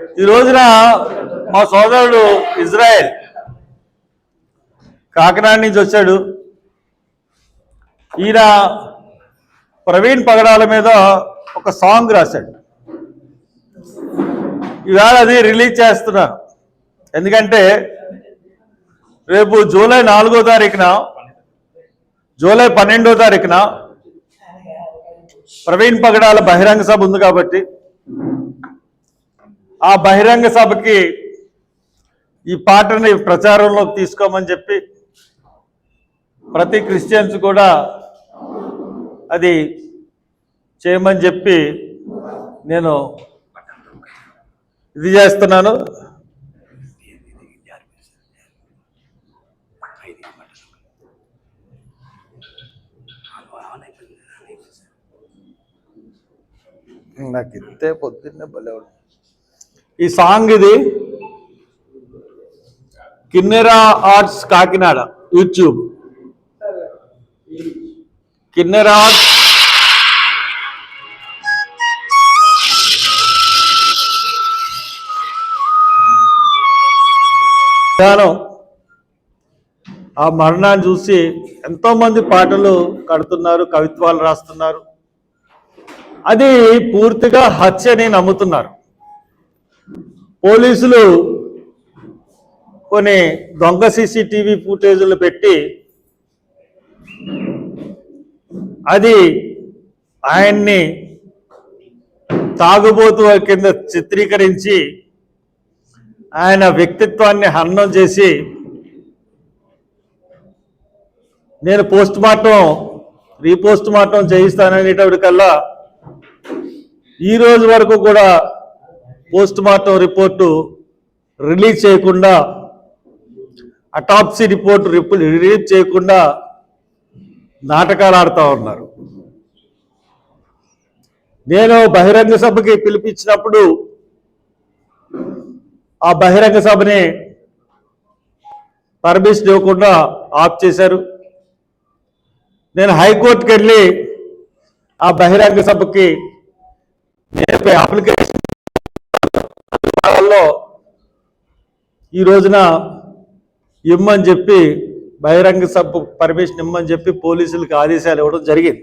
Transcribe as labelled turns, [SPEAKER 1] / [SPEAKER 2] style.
[SPEAKER 1] ఈ రోజున మా సోదరుడు ఇజ్రాయెల్ కాకినాడ నుంచి వచ్చాడు. ఈయన ప్రవీణ్ పగడాల మీద ఒక సాంగ్ రాశాడు. ఈవేళ అది రిలీజ్ చేస్తున్నా. ఎందుకంటే రేపు జూలై 4వ తారీఖున, జూలై 12వ తారీఖున ప్రవీణ్ పగడాల బహిరంగ సభ ఉంది. కాబట్టి ఆ బహిరంగ సభకి ఈ పాటని ప్రచారంలోకి తీసుకోమని చెప్పి ప్రతి క్రిస్టియన్స్ కూడా అది చేయమని చెప్పి నేను ఇది చేస్తున్నాను. నాకు ఇంతే పొద్దున్నే భలే ఈ సాంగ్. ఇది Kinnera arts Kakinada YouTube, Kinnera arts ఆ మరణాన్ని చూసి ఎంతోమంది పాటలు కడుతున్నారు, కవిత్వాలు రాస్తున్నారు. అది పూర్తిగా హత్యని నమ్ముతున్నారు. పోలీసులు కొన్ని దొంగ సీసీటీవీ ఫుటేజీలు పెట్టి అది ఆయన్ని తాగుబోతు కింద చిత్రీకరించి ఆయన వ్యక్తిత్వాన్ని హననం చేసి, నేను పోస్ట్ మార్టం రీపోస్ట్ మార్టం చేయిస్తాననేటప్పటికల్లా ఈ రోజు వరకు కూడా పోస్ట్ మార్టం రిపోర్టు రిలీజ్ చేయకుండా, అటాప్సీ రిపోర్టు రిలీజ్ చేయకుండా నాటకాలు ఆడుతూ ఉన్నారు. నేను బహిరంగ సభకి పిలిపించినప్పుడు ఆ బహిరంగ సభని పర్మిషన్ ఇవ్వకుండా ఆఫ్ చేశారు. నేను హైకోర్టుకి వెళ్ళి ఆ బహిరంగ సభకి నేను అప్లికేషన్ ఈ రోజున ఇమ్మని చెప్పి, బహిరంగ సభ పర్మిషన్ ఇమ్మని చెప్పి పోలీసులకు ఆదేశాలు ఇవ్వడం జరిగింది.